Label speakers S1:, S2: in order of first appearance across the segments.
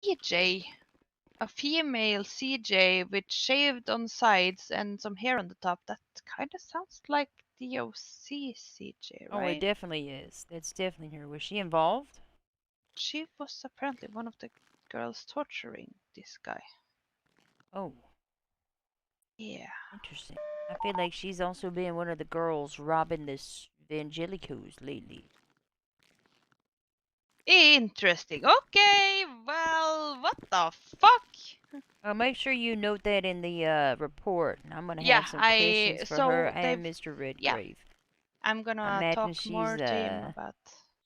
S1: CJ. A female CJ with shaved on sides and some hair on the top. That kind of sounds like DOC CJ,
S2: Oh, it
S1: right?
S2: definitely is. That's definitely her. Was she involved?
S1: She was apparently one of the girls torturing this guy.
S2: Oh,
S1: Yeah.
S2: interesting. I feel like she's also been one of the girls robbing this Evangelicos lately.
S1: Interesting. Okay, well, what the fuck?
S2: Make sure you note that in the report. I'm gonna
S1: Yeah,
S2: have some questions for her
S1: they've,
S2: and Mr.
S1: yeah,
S2: Redgrave.
S1: I'm
S2: I
S1: gonna
S2: imagine
S1: talk more to him about.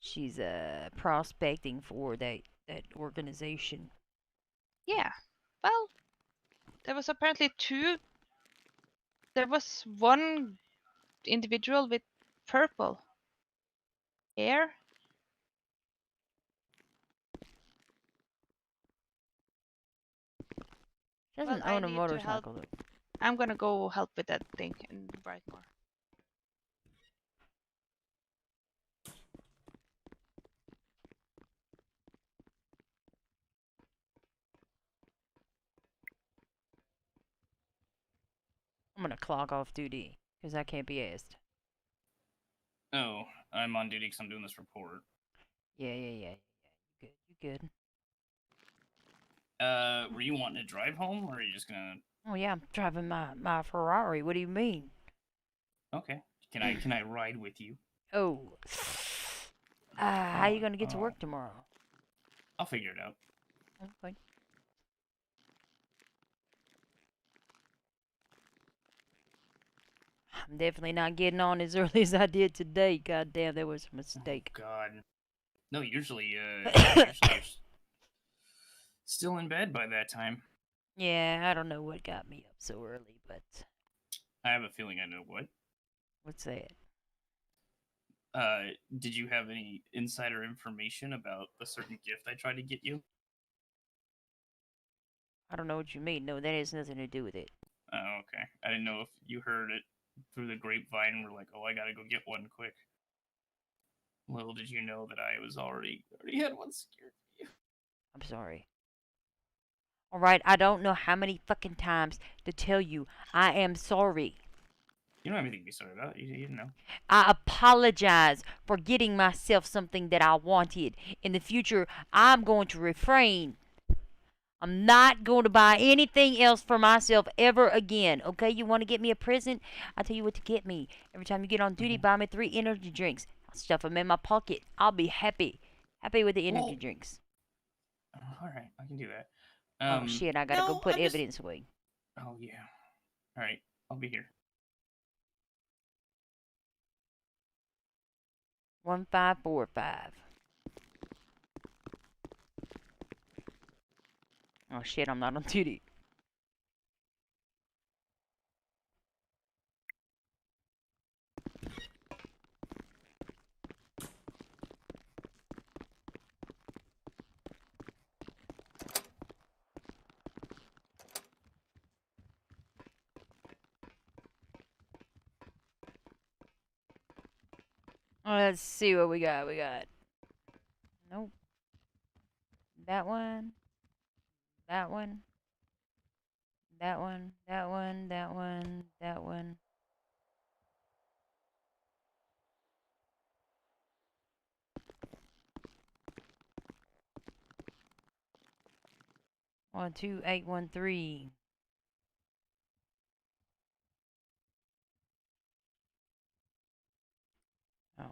S2: she's prospecting for that organization.
S1: Yeah, well, there was apparently there was one individual with purple hair.
S2: She
S1: Well,
S2: doesn't
S1: I
S2: own a
S1: need to help.
S2: motorcycle though.
S1: I'm gonna go help with that thing in Brightmoor.
S2: I'm gonna clock off duty because I can't be asked.
S3: Oh, I'm on duty because I'm doing this report.
S2: Yeah. You good?
S3: Were you wanting to drive home, or are you just gonna?
S2: Oh yeah, I'm driving my Ferrari. What do you mean?
S3: Okay. Can I ride with you?
S2: Oh, how you gonna get to work tomorrow?
S3: I'll figure it out.
S2: Okay. I'm definitely not getting on as early as I did today. God damn, that was a mistake.
S3: Oh, God. No, usually you're still in bed by that time.
S2: Yeah, I don't know what got me up so early, but
S3: I have a feeling I know what.
S2: what's that?
S3: Did you have any insider information about a certain gift I tried to get you?
S2: I don't know what you mean. No, that has nothing to do with it.
S3: Oh, okay. I didn't know if you heard it through the grapevine and were like, oh, I gotta go get one quick. Little did you know that I was already had one secured for you.
S2: I'm sorry. Alright, I don't know how many fucking times to tell you I am sorry.
S3: You don't have anything to be sorry about. You didn't know.
S2: I apologize for getting myself something that I wanted. In the future, I'm going to refrain. I'm not going to buy anything else for myself ever again. Okay, you want to get me a present? I'll tell you what to get me. Every time you get on duty, buy me 3 energy drinks. I'll stuff them in my pocket. I'll be happy. Happy with the energy drinks.
S3: All right, I can do that.
S2: Oh shit, I gotta go
S3: No,
S2: put
S3: I'm just.
S2: evidence away.
S3: Oh yeah. All right, I'll be here.
S2: 1545. Oh shit, I'm not on duty. Let's see what we got. Nope. That one. That one. That one. That one. That one. That one. One, 2, 8, 1, 3. Oh.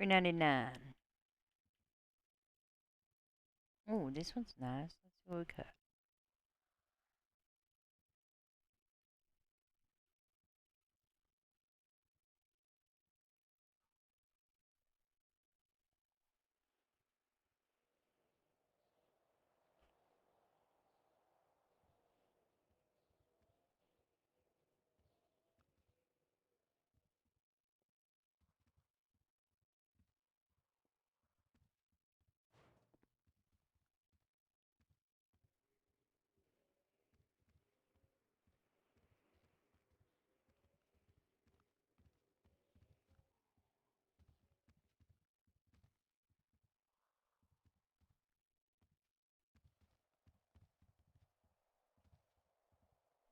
S2: $3.99. Oh, this one's nice. Let's see what we got.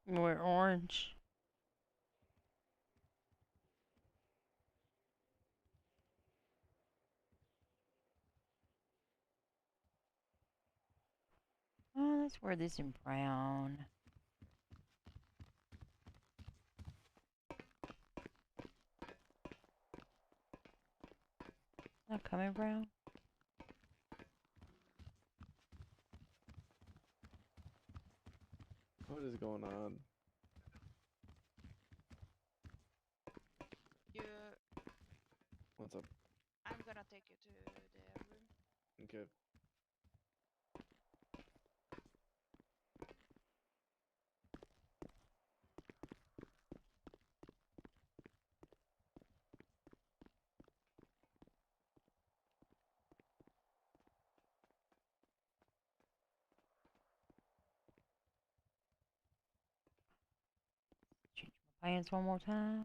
S2: More orange. Oh, let's wear this in brown. Not coming brown.
S4: What is going on?
S1: You,
S4: What's up?
S1: I'm gonna take you to the room.
S4: Okay.
S2: Change my pants one more time.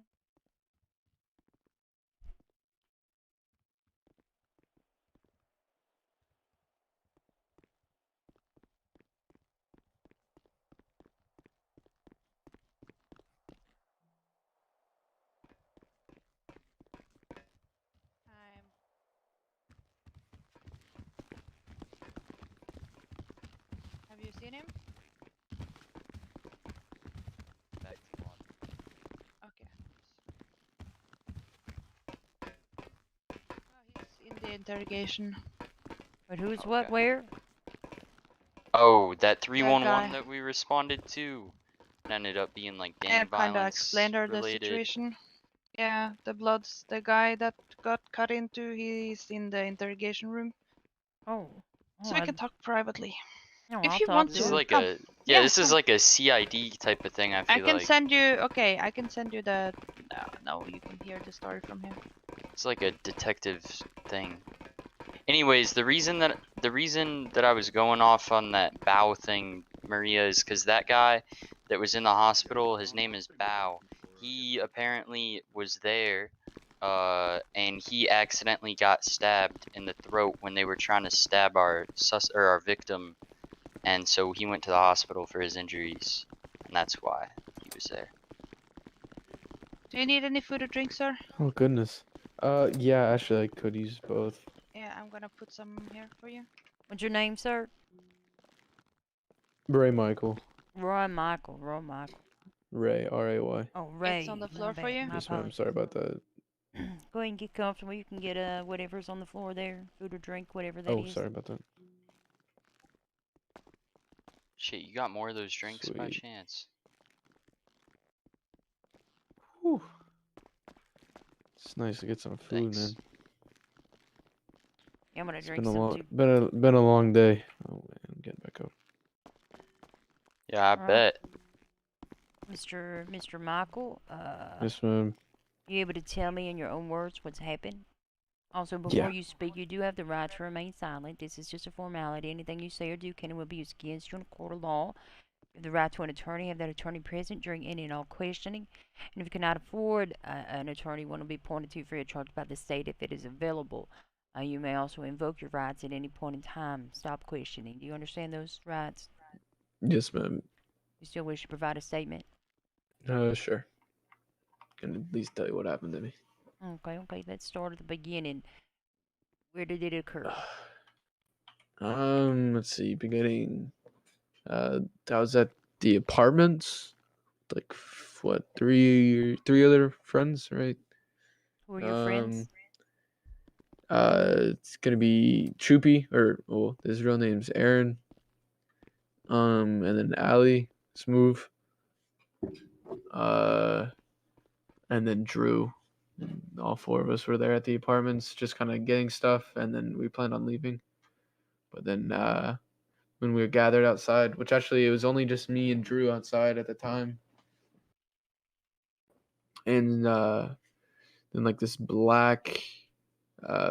S1: I'm. Have you seen him?
S5: Back to one.
S1: Okay. Oh, he's in the interrogation.
S2: But who's what,
S5: Okay.
S2: where?
S5: Oh, that
S1: That
S5: 311
S1: guy.
S5: that we responded to ended up being like
S1: I
S5: gang
S1: kind of
S5: violence
S1: explained her the
S5: related.
S1: situation. Yeah, the guy that got cut into, he's in the interrogation room.
S2: Oh.
S1: So we can talk privately.
S2: No,
S1: If
S2: I'll
S1: you
S2: talk
S1: want
S5: This
S2: to
S5: is
S2: her.
S5: like
S1: come.
S5: a
S1: Yeah,
S5: this is
S1: come.
S5: like a CID type of thing. I
S1: I
S5: feel
S1: can
S5: like
S1: send you. Okay, I can send you the. No, you can hear the story from him.
S5: it's like a detective thing. Anyways, the reason that I was going off on that Bao thing, Maria, is because that guy that was in the hospital, his name is Bao. He apparently was there, and he accidentally got stabbed in the throat when they were trying to stab our victim, and so he went to the hospital for his injuries, and that's why he was there.
S1: Do you need any food or drink, sir?
S4: Oh goodness. Yeah, actually I could use both.
S1: Yeah, I'm gonna put some here for you.
S2: What's your name, sir?
S4: Ray Michael.
S2: Roy Michael. Roy Michael.
S4: Ray, R-A-Y.
S2: Oh, Ray.
S1: It's on the
S2: my
S1: floor for
S2: bad,
S1: you.
S2: my
S4: Yes, ma'am.
S2: apologies.
S4: Sorry about that.
S2: Go ahead and get comfortable. You can get whatever's on the floor there, food or drink, whatever that
S4: Oh,
S2: is.
S4: sorry about that.
S5: Shit, you got more of those drinks by
S4: Sweet.
S5: chance?
S4: Whew. It's nice to get some food,
S5: Thanks.
S4: man.
S2: Yeah, I'm gonna
S4: It's
S2: drink
S4: been a
S2: some
S4: long,
S2: too.
S4: been a long day. Oh man, I'm getting back up.
S5: Yeah, I
S2: Alright.
S5: bet.
S2: Mr. Michael,
S4: Yes, ma'am.
S2: you able to tell me in your own words what's happened? Also,
S4: Yeah.
S2: before you speak, you do have the right to remain silent. This is just a formality. Anything you say or do can and will be used against you in a court of law. You have the right to an attorney. Have that attorney present during any and all questioning. And if you cannot afford an attorney, one will be appointed to you free of charge by the state if it is available. You may also invoke your rights at any point in time. Stop questioning. Do you understand those rights?
S4: Yes, ma'am.
S2: You still wish to provide a statement?
S4: Sure. Can at least tell you what happened to me.
S2: Okay. Let's start at the beginning. Where did it occur?
S4: Let's see. Beginning. I was at the apartments. Like what? Three other friends, right?
S2: Who are your friends?
S4: It's gonna be Choopy, or well, his real name's Aaron. And then Allie, Smooth. And then Drew. And all four of us were there at the apartments, just kind of getting stuff, and then we planned on leaving. But then when we were gathered outside, which actually it was only just me and Drew outside at the time, and then like this black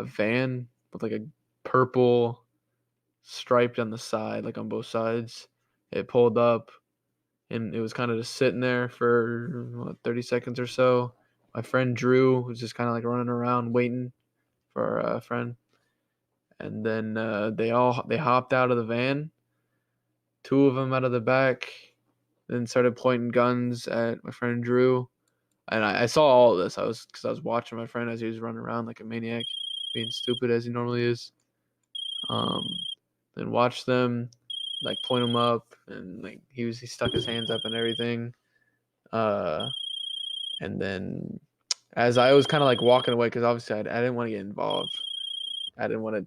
S4: van with like a purple striped on the side, like on both sides. It pulled up, and it was kind of just sitting there for 30 seconds or so. My friend Drew was just kind of like running around waiting for our friend, and then they hopped out of the van. Two of them out of the back, then started pointing guns at my friend Drew. And I saw all of this. I was watching my friend as he was running around like a maniac, being stupid as he normally is. Then watched them like point him up, and like he stuck his hands up and everything. And then as I was kind of like walking away, because obviously I didn't want to get involved. I didn't want to,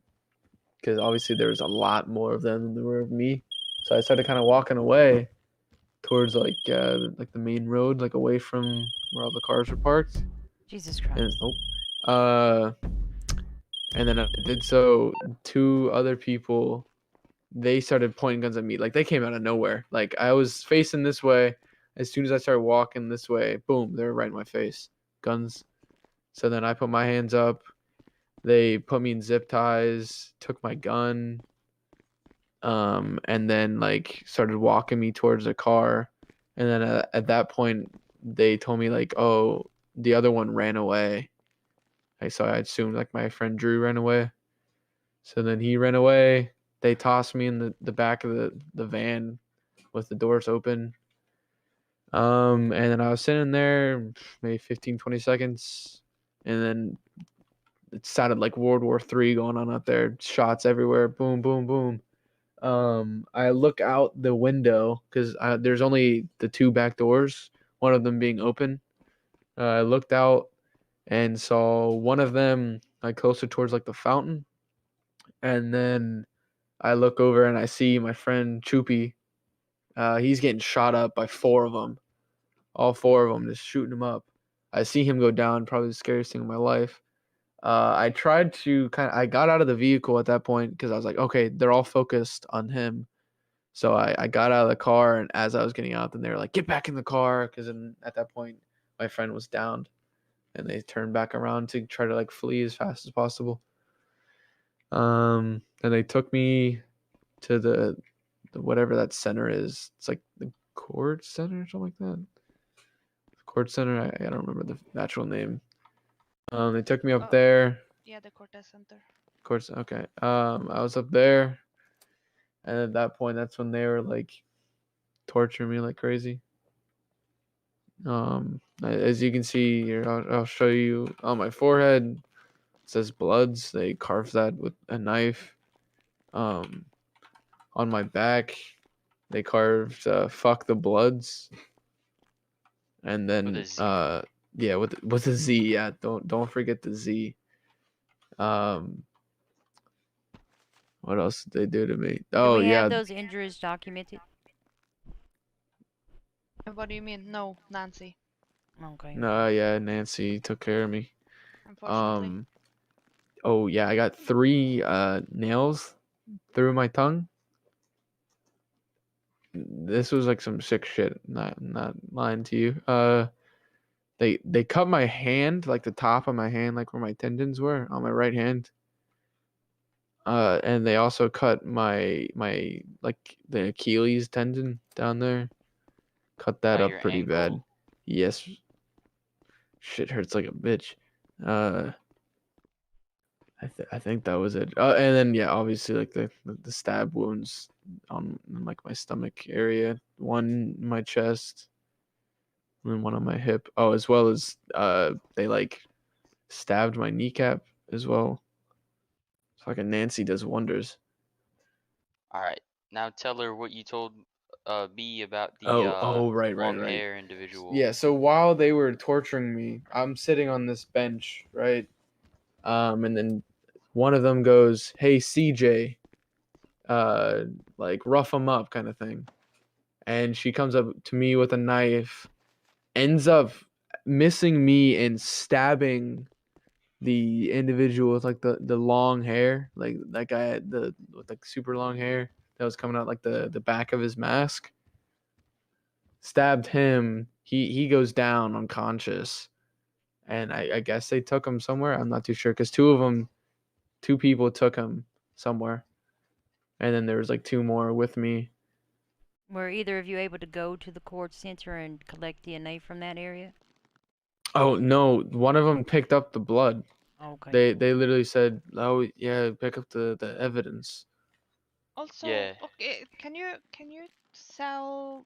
S4: because obviously there was a lot more of them than there were of me. So I started kind of walking away towards like the main road, like away from where all the cars were parked.
S2: Jesus Christ.
S4: And then I did so. Two other people, they started pointing guns at me. Like they came out of nowhere. Like I was facing this way. As soon as I started walking this way, boom, they were right in my face. Guns. So then I put my hands up. They put me in zip ties, took my gun, and then like started walking me towards a car. And then at that point, they told me like, oh, the other one ran away. So I assumed like my friend Drew ran away. So then he ran away. They tossed me in the back of the van with the doors open. And then I was sitting there maybe 15, 20 seconds. And then it sounded like World War III going on out there. Shots everywhere. Boom, boom, boom. I look out the window because there's only the two back doors, one of them being open. I looked out and saw one of them like closer towards like the fountain, and then I look over and I see my friend Choopy. He's getting shot up by four of them, all four of them, just shooting him up. I see him go down, probably the scariest thing in my life. I tried to I got out of the vehicle at that point because I was like, okay, they're all focused on him. So I got out of the car, and as I was getting out, then they were like, get back in the car, because at that point, my friend was downed, and they turned back around to try to like flee as fast as possible. And they took me to the whatever that center is. It's like the Court Center or something like that. The Court Center, I don't remember the actual name. They took me up there.
S1: Yeah, the Cortez Center.
S4: Courts, okay. I was up there, and at that point, that's when they were like torturing me like crazy. As you can see here, I'll show you on my forehead. It says Bloods. They carved that with a knife. On my back, they carved "Fuck the Bloods," and then with a Z. Yeah, don't forget the Z. What else did they do to me? Oh
S2: Do we
S4: yeah,
S2: have those injuries documented?
S1: What do you mean? No, Nancy.
S2: Okay.
S4: no, yeah, Nancy took care of me.
S1: Unfortunately.
S4: Oh yeah, I got 3 nails through my tongue. This was like some sick shit. Not lying to you. They cut my hand, like the top of my hand, like where my tendons were on my right hand. And they also cut my like the Achilles tendon down there. Cut that up
S5: your
S4: pretty bad.
S5: ankle?
S4: Yes. Shit hurts like a bitch. I think that was it. And then yeah, obviously like the stab wounds on like my stomach area, one in my chest, and then one on my hip. Oh, as well as they like stabbed my kneecap as well. Fucking Nancy does wonders.
S5: All right, now tell her what you told B about the
S4: Right.
S5: long hair individual.
S4: Yeah, so while they were torturing me, I'm sitting on this bench, right? And then one of them goes, "Hey CJ, like rough him up," kind of thing. And she comes up to me with a knife, ends up missing me and stabbing the individual with like the long hair, like that guy with like super long hair that was coming out like the back of his mask. Stabbed him. He goes down unconscious, and I guess they took him somewhere. I'm not too sure because two people took him somewhere, and then there was like two more with me.
S2: Were either of you able to go to the court center and collect DNA from that area?
S4: Oh no, one of them picked up the blood.
S2: Okay.
S4: They literally said, "Oh yeah, pick up the evidence."
S1: Also,
S5: Yeah.
S1: okay, can you tell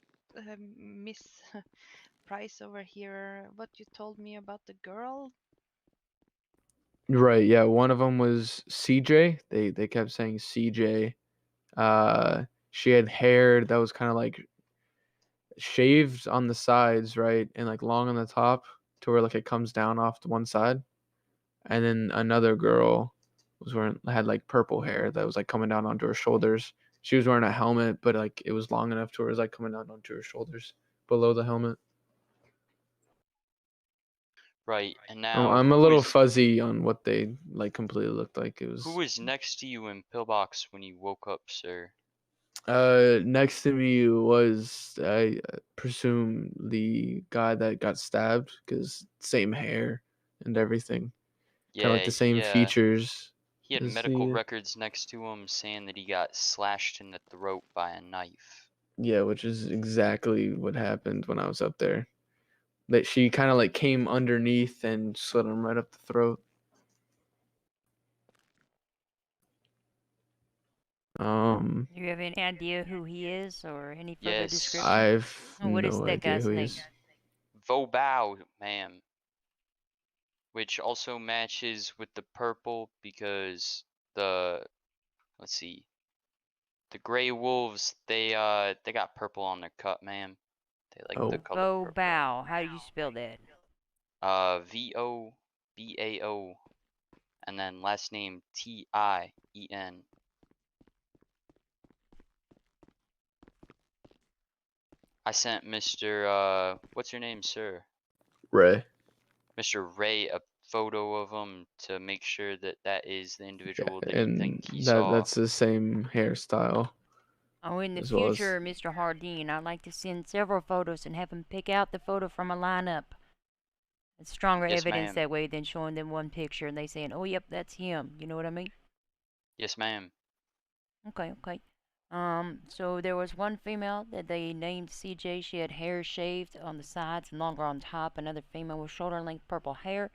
S1: Miss Price over here what you told me about the girl?
S4: Right, yeah, one of them was CJ. They kept saying CJ. She had hair that was kind of like shaved on the sides, right, and like long on the top to where like it comes down off to one side. And then another girl had like purple hair that was like coming down onto her shoulders. She was wearing a helmet, but like it was long enough to where it was like coming down onto her shoulders below the helmet.
S5: Right. And now
S4: I'm a little fuzzy on what they like completely looked like. It
S5: who
S4: was
S5: was next to you in Pillbox when you woke up, sir?
S4: next to me was I presume the guy that got stabbed because same hair and everything, kind of like
S5: Yeah,
S4: the same features
S5: he had
S4: as
S5: medical
S4: the
S5: records next to him saying that he got slashed in the throat by a knife.
S4: yeah, which is exactly what happened when I was up there. That she kind of like came underneath and slit him right up the throat.
S2: Do you have any idea who he is or any further
S5: Yes.
S2: description?
S4: I've
S2: What is
S4: no
S2: that
S4: idea
S2: guy's
S4: who he
S2: name?
S4: is.
S5: Vobao, ma'am. Which also matches with the purple because let's see. The Grey Wolves, they got purple on their cut, ma'am. They like the
S4: Oh,
S5: color
S2: Bo
S5: purple.
S2: Bao. How do you spell that?
S5: VOBAO. And then last name TIEN. I sent Mr. What's your name, sir?
S4: Ray.
S5: Mr. Ray a photo of him to make sure that that is the individual that you
S4: And
S5: think he saw.
S4: that's the same hairstyle.
S2: Oh, in the
S4: As well as-
S2: future, Mr. Hardin, I'd like to send several photos and have him pick out the photo from a lineup. It's stronger
S5: Yes,
S2: evidence
S5: ma'am.
S2: that way than showing them one picture and they saying, "Oh, yep, that's him." You know what I mean?
S5: Yes, ma'am.
S2: Okay, okay. So there was one female that they named CJ. She had hair shaved on the sides and longer on top. Another female with shoulder-length purple hair,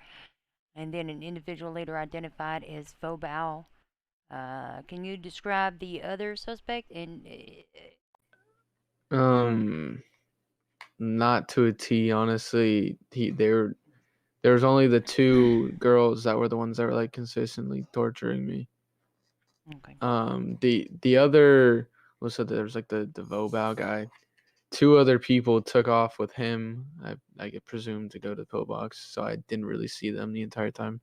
S2: and then an individual later identified as Vobao. Can you describe the other suspect? And
S4: Not to a T, honestly. There was only the two girls that were the ones that were like consistently torturing me.
S2: okay.
S4: The other was there was like the Vobao guy. Two other people took off with him. I get presumed to go to the pillbox, so I didn't really see them the entire time.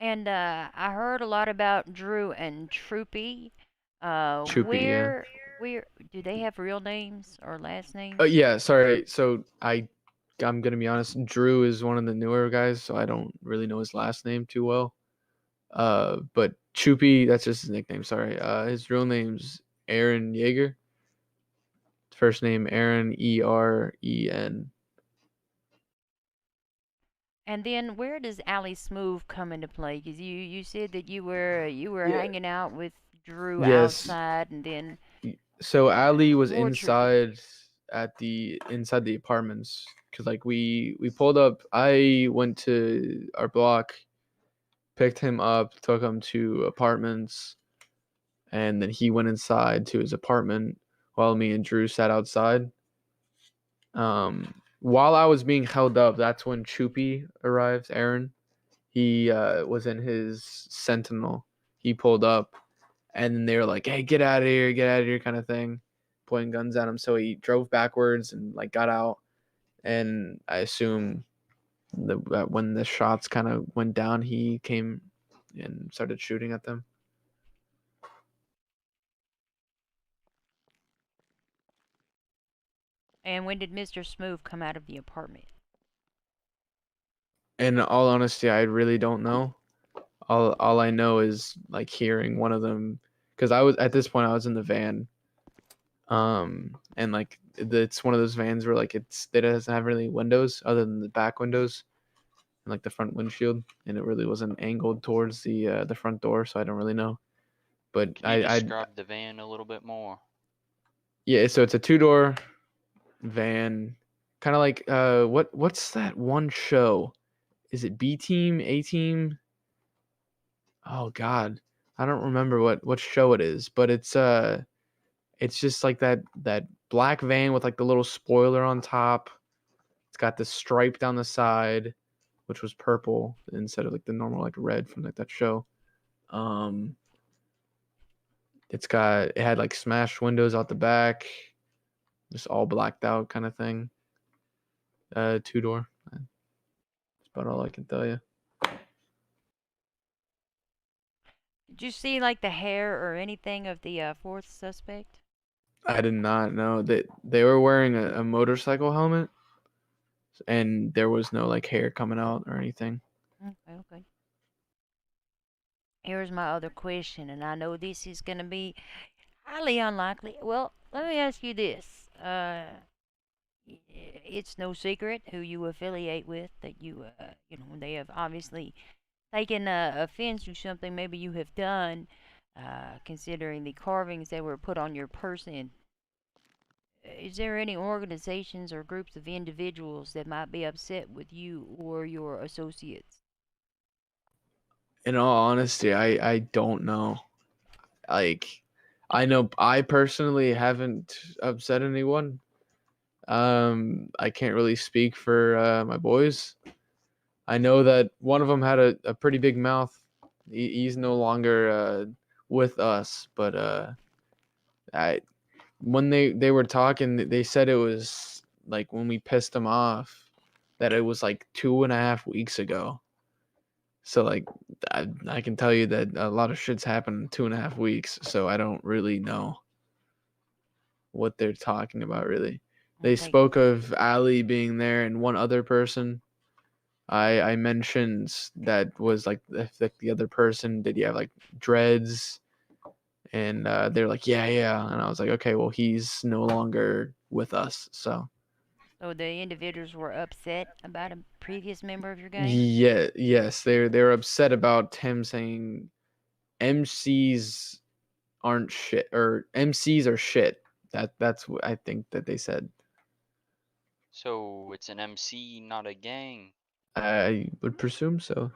S2: And I heard a lot about Drew and Troopy.
S4: Troopy, yeah.
S2: Where do they have real names or last names?
S4: Oh yeah, sorry. So I'm gonna be honest. Drew is one of the newer guys, so I don't really know his last name too well. But Choopy, that's just his nickname. Sorry. His real name's Aaron Yeager. First name Aaron Eren.
S2: And then where does Ali Smooth come into play? Because you said that you were
S4: Yeah.
S2: hanging out with Drew
S4: Yes.
S2: outside, and then
S4: So Ali was
S2: More Troopy.
S4: inside the apartments because like we pulled up. I went to our block, picked him up, took him to apartments, and then he went inside to his apartment while me and Drew sat outside. While I was being held up, that's when Choopy arrived. Aaron, he was in his Sentinel. He pulled up, and they were like, "Hey, get out of here," kind of thing, pointing guns at him. So he drove backwards and like got out, and I assume when the shots kind of went down, he came and started shooting at them.
S2: And when did Mr. Smooth come out of the apartment?
S4: In all honesty, I really don't know. All I know is like hearing one of them, because I was at this point I was in the van, and like it's one of those vans where like it doesn't have really windows other than the back windows and like the front windshield, and it really wasn't angled towards the front door, so I don't really know. But
S5: Can you
S4: I
S5: describe the van a little bit more?
S4: yeah, so it's a 2-door van, kind of like what's that one show? Is it B Team, A Team? Oh God, I don't remember what show it is, but it's just like that black van with like the little spoiler on top. It's got the stripe down the side, which was purple instead of like the normal like red from like that show. Um, it had like smashed windows out the back, just all blacked out kind of thing. 2-door. That's about all I can tell you.
S2: Did you see like the hair or anything of the fourth suspect?
S4: I did not know that they were wearing a motorcycle helmet, and there was no like hair coming out or anything.
S2: Okay. Here's my other question, and I know this is gonna be highly unlikely. Well, let me ask you this. It's no secret who you affiliate with, that they have obviously taken offense to something maybe you have done, considering the carvings that were put on your person. Is there any organizations or groups of individuals that might be upset with you or your associates?
S4: In all honesty, I don't know. Like, I know I personally haven't upset anyone. I can't really speak for my boys. I know that one of them had a pretty big mouth. He's no longer with us, but I when they were talking, they said it was like when we pissed him off, that it was like 2.5 weeks ago. So like I can tell you that a lot of shit's happened in 2.5 weeks. So I don't really know what they're talking about really. They
S2: Okay.
S4: spoke of Ali being there and one other person. I mentioned that was like the other person. Did you have like dreads? And they're like, yeah. And I was like, okay, well, he's no longer with us. So
S2: So the individuals were upset about a previous member of your gang?
S4: yes, they're upset about him saying MCs aren't shit, or MCs are shit. That's what I think that they said.
S5: So it's an MC, not a gang.
S4: I would presume so.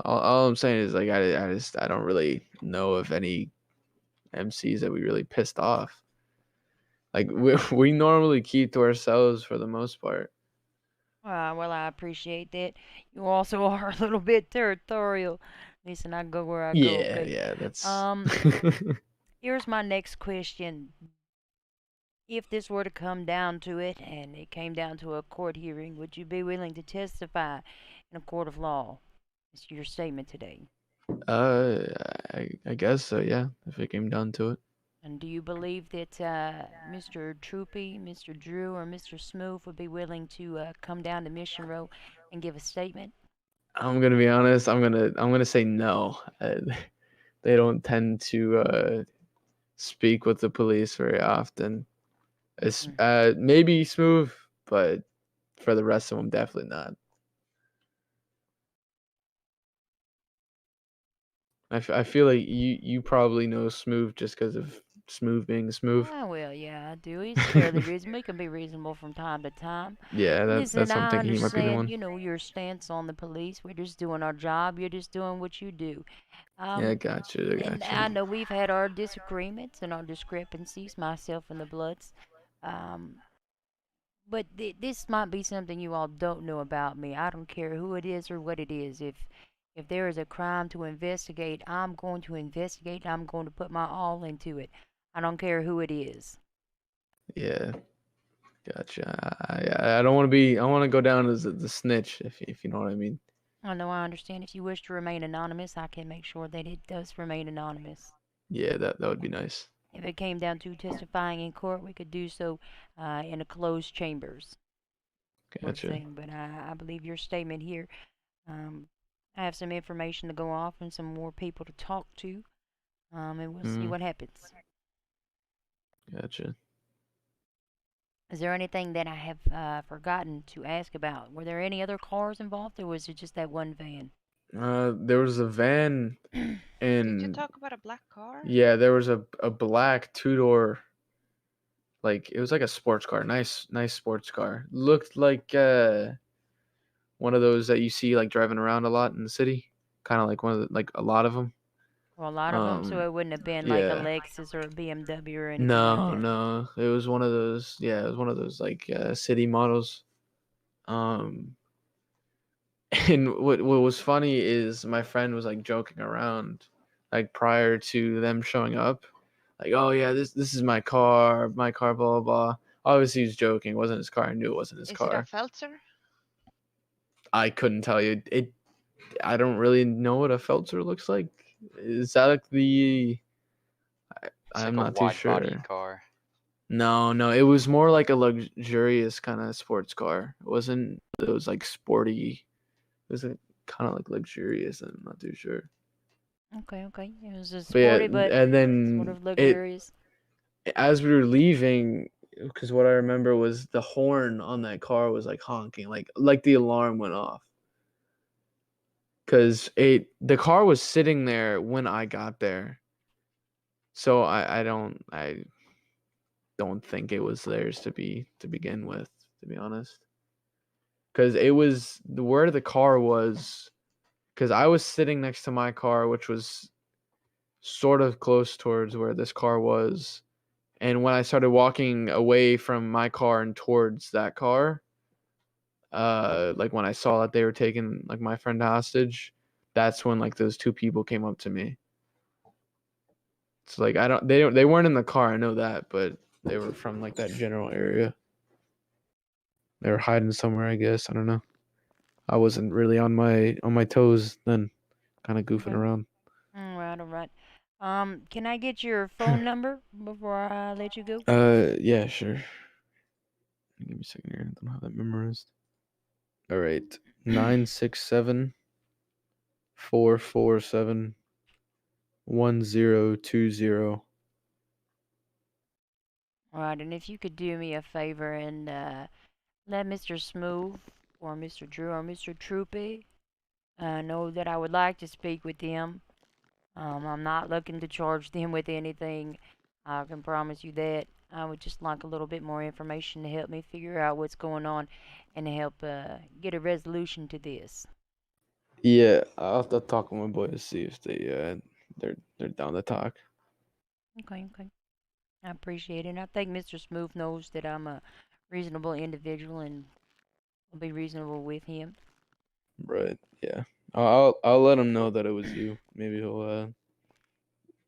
S4: All I'm saying is like I don't really know of any MCs that we really pissed off. Like we normally keep to ourselves for the most part.
S2: Well, I appreciate that. You also are a little bit territorial. Listen, I go where I go,
S4: Yeah,
S2: okay?
S4: yeah, that's
S2: Here's my next question. If this were to come down to it, and it came down to a court hearing, would you be willing to testify in a court of law? It's your statement today.
S4: uh I guess so, yeah, if it came down to it.
S2: And do you believe that Mr. Troopy, Mr. Drew, or Mr. Smooth would be willing to come down to Mission Row and give a statement?
S4: I'm gonna be honest. I'm gonna say no. They don't tend to speak with the police very often. It's maybe Smooth, but for the rest of them, definitely not. I feel like you probably know Smooth just because of Smooth being Smooth.
S2: Ah, well, yeah, I do. He's fairly reasonable. He can be reasonable from time to time.
S4: Yeah,
S2: Listen,
S4: that's what I'm
S2: I
S4: thinking. He might be the
S2: understand,
S4: one.
S2: your stance on the police. We're just doing our job. You're just doing what you do.
S4: Yeah, I got you. I
S2: And
S4: got
S2: I
S4: you.
S2: know we've had our disagreements and our discrepancies, myself and the Bloods. Um, but this might be something you all don't know about me. I don't care who it is or what it is. If there is a crime to investigate, I'm going to investigate. I'm going to put my all into it. I don't care who it is.
S4: Yeah, gotcha. I don't want to be. I want to go down as the snitch, if you know what I mean.
S2: I know I understand. If you wish to remain anonymous, I can make sure that it does remain anonymous.
S4: Yeah, that would be nice.
S2: If it came down to testifying in court, we could do so in a closed chambers sort of
S4: Gotcha.
S2: thing. But I believe your statement here, um, I have some information to go off and some more people to talk to, and we'll see
S4: Mm,
S2: what happens.
S4: gotcha.
S2: Is there anything that I have forgotten to ask about? Were there any other cars involved, or was it just that one van?
S4: There was a van
S1: Did you
S4: and
S1: talk about a black car?
S4: yeah, there was a black two-door, like it was like a sports car, nice sports car. Looked like one of those that you see like driving around a lot in the city, kind of like one of the, like a lot of them.
S2: Well, a lot of them, so it wouldn't have been like a
S4: Yeah.
S2: Lexus or a BMW or anything like
S4: No,
S2: that.
S4: no, it was one of those. Yeah, it was one of those like city models. Um, and what was funny is my friend was like joking around, like prior to them showing up, like, oh yeah, this is my car, blah blah blah. Obviously, he was joking. It wasn't his car. I knew it wasn't his
S1: Is it a
S4: car.
S1: Feltzer?
S4: I couldn't tell you. I don't really know what a Feltzer looks like. Is that like the?
S5: It's
S4: I'm
S5: like a
S4: not too
S5: wide body
S4: sure.
S5: car.
S4: No, it was more like a luxurious kind of sports car. It wasn't those like sporty. It was kind of like luxurious. I'm not too sure.
S2: Okay. It was just
S4: But yeah,
S2: sporty, but
S4: and
S2: sort
S4: then
S2: of luxurious.
S4: as we were leaving, because what I remember was the horn on that car was like honking, like the alarm went off. Because the car was sitting there when I got there, so I don't think it was theirs to begin with, to be honest. Because it was where the car was. Because I was sitting next to my car, which was sort of close towards where this car was. And when I started walking away from my car and towards that car, like when I saw that they were taking like my friend hostage, that's when like those two people came up to me. It's like they weren't in the car, I know that, but they were from like that general area. They were hiding somewhere, I guess. I don't know. I wasn't really on my toes then, kind of goofing
S2: Okay.
S4: around.
S2: All right. Can I get your phone number before I let you go?
S4: Yeah, sure. Give me a second here. I don't have that memorized. All right. 967 447 1020.
S2: All right, and if you could do me a favor and let Mr. Smooth or Mr. Drew or Mr. Troopy know that I would like to speak with them. I'm not looking to charge them with anything. I can promise you that. I would just like a little bit more information to help me figure out what's going on and to help get a resolution to this.
S4: Yeah, I'll have to talk with my boys to see if they're down to talk.
S2: Okay. I appreciate it. And I think Mr. Smooth knows that I'm a reasonable individual and will be reasonable with him.
S4: Right. Yeah. I'll let him know that it was you. Maybe he'll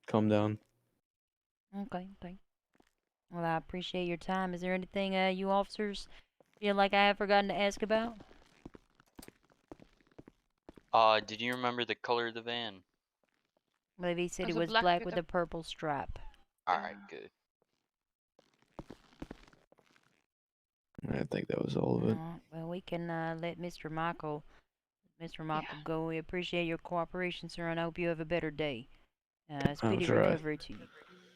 S4: calm down.
S2: Okay. Well, I appreciate your time. Is there anything you officers feel like I have forgotten to ask about?
S5: Did you remember the color of the van?
S2: I believe he said
S1: Was
S2: it
S1: it
S2: was
S1: black
S2: black
S1: with
S2: with
S1: a-
S2: a purple stripe.
S5: Alright, good.
S4: I think that was all of it.
S2: Well, we can let Mr. Michael go. We appreciate your cooperation, sir, and I hope you have a better day. Speedy
S4: try.
S2: recovery to you.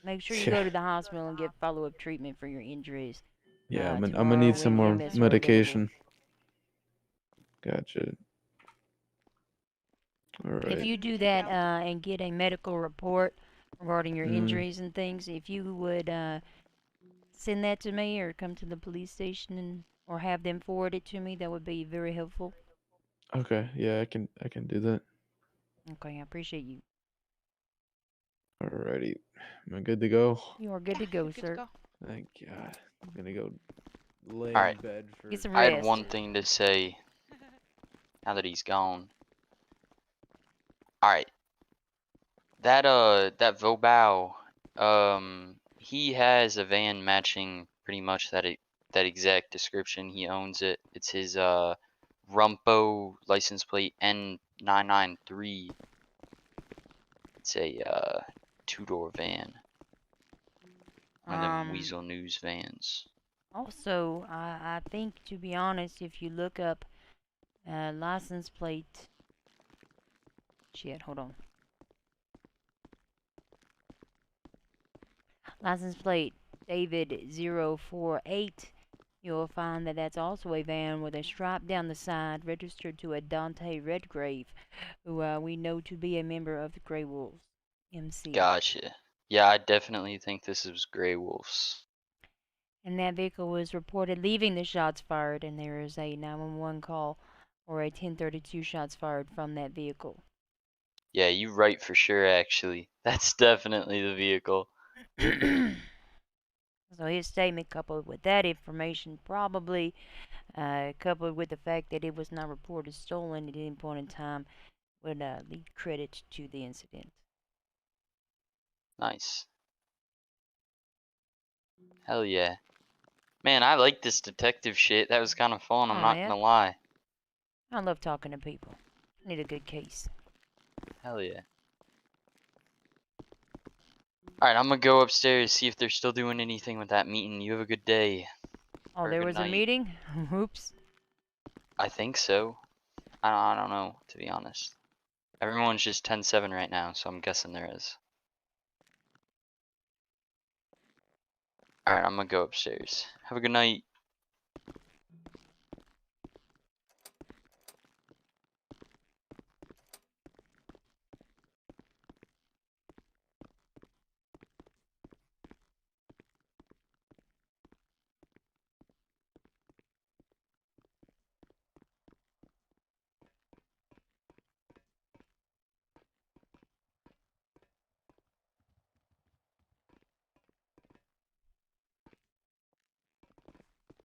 S2: Make sure you
S4: Yeah.
S2: go to the hospital and get follow-up treatment for your injuries.
S4: Yeah, I'm gonna
S2: tomorrow
S4: need some
S2: when
S4: more
S2: EMS are
S4: medication. Gotcha. All
S2: If
S4: right.
S2: you do that and get a medical report regarding your
S4: Mm.
S2: injuries and things, if you would send that to me or come to the police station or have them forward it to me, that would be very helpful.
S4: Okay. Yeah, I can do that.
S2: Okay, I appreciate you.
S4: Alrighty. Am I good to go?
S2: You are good to go,
S1: Good to
S2: sir.
S1: go.
S4: Thank God. I'm gonna go lay
S5: Alright.
S4: in bed for.
S2: Get some
S5: I
S2: rest.
S5: had one thing to say now that he's gone. Alright. That Vobao, he has a van matching pretty much that exact description. He owns it. It's his Rumpo license plate N993. It's a two-door van. One of them Weasel News vans.
S2: Also, I think, to be honest, if you look up license plate. Shit, hold on. License plate David 048. You'll find that that's also a van with a stripe down the side registered to a Dante Redgrave, who we know to be a member of the Grey Wolves MC.
S5: Gotcha. Yeah, I definitely think this is Grey Wolves.
S2: And that vehicle was reported leaving the shots fired, and there is a 911 call or a 1032 shots fired from that vehicle.
S5: Yeah, you're right for sure, actually. That's definitely the vehicle.
S2: So his statement, coupled with that information, probably coupled with the fact that it was not reported stolen at any point in time, would lead credit to the incident.
S5: Nice. Hell yeah. Man, I like this detective shit. That was kind of fun, I'm not
S2: yeah?
S5: gonna lie.
S2: I love talking to people. Need a good case.
S5: Hell yeah. Alright, I'm gonna go upstairs, see if they're still doing anything with that meeting. You have a good day.
S2: Oh,
S5: Or
S2: there
S5: good
S2: was a
S5: night.
S2: meeting? Oops.
S5: I think so. I don't know, to be honest. Everyone's just 10-7 right now, so I'm guessing there is. Alright, I'm gonna go upstairs. Have a good night.